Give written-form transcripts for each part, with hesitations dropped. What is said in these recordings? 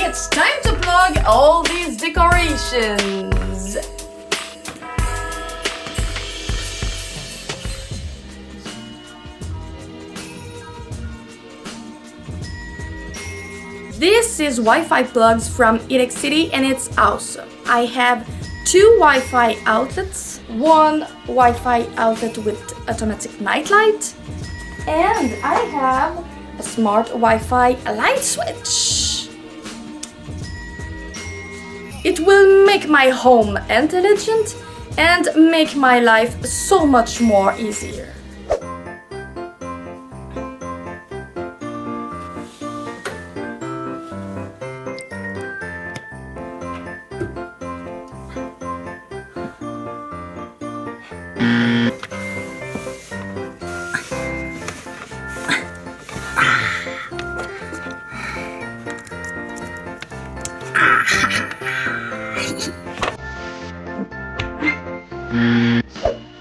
It's time to plug all these decorations! This is Wi-Fi plugs from Etekcity and it's awesome. I have 2 Wi-Fi outlets, 1 Wi-Fi outlet with automatic nightlight, and I have a smart Wi-Fi light switch. It will make my home intelligent and make my life so much more easier.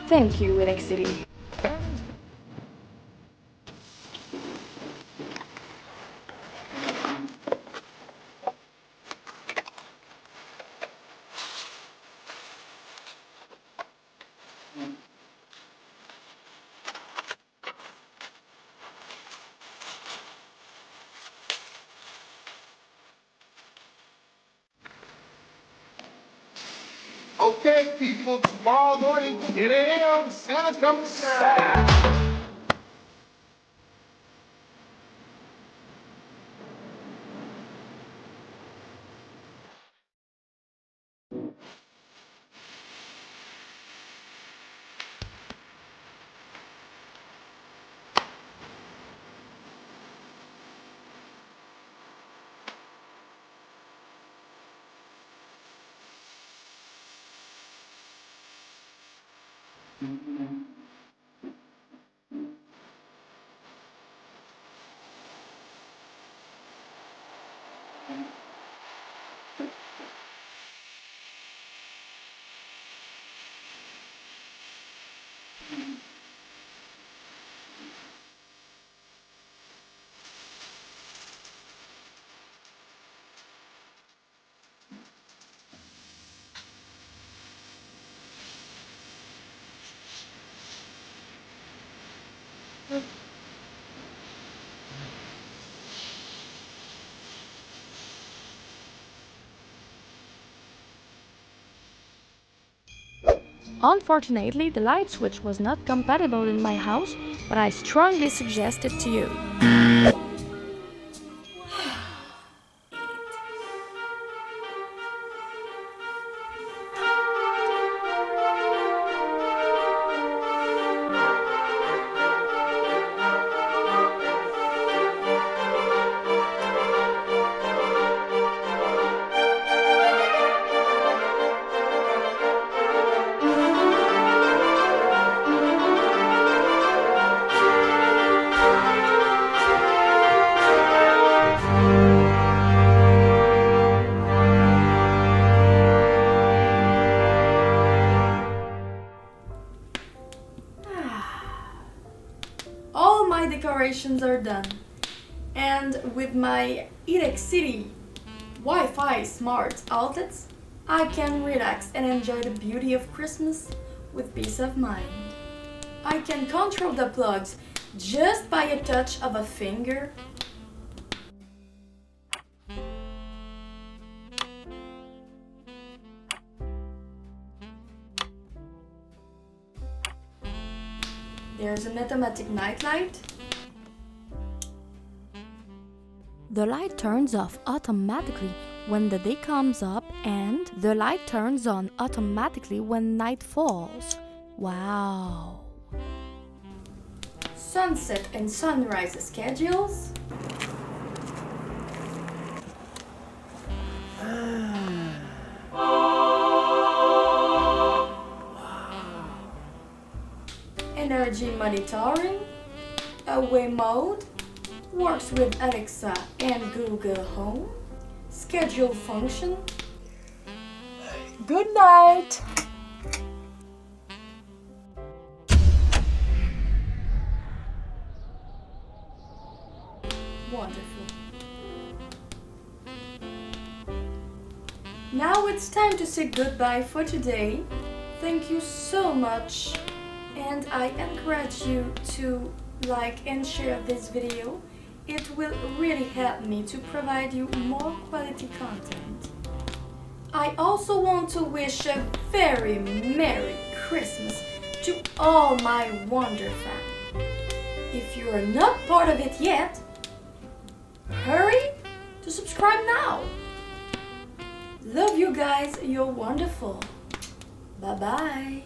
Thank you, Etekcity. Okay, people, tomorrow morning, 10 a.m., Santa's coming to town. Unfortunately, the light switch was not compatible in my house, but I strongly suggest it to you. my Etekcity Wi-Fi Smart Outlets, I can relax and enjoy the beauty of Christmas with peace of mind. I can control the plugs just by a touch of a finger. There's an automatic nightlight. The light turns off automatically when the day comes up, and the light turns on automatically when night falls. Wow! Sunset and sunrise schedules. Energy monitoring. Away mode. Works with Alexa and Google Home. Schedule function. Good night! Wonderful. Now it's time to say goodbye for today. Thank you so much, and I encourage you to like and share this video. It will really help me to provide you more quality content. I also want to wish a very Merry Christmas to all my Wonder fam. If you are not part of it yet, hurry to subscribe now. Love you guys, you're wonderful. Bye bye.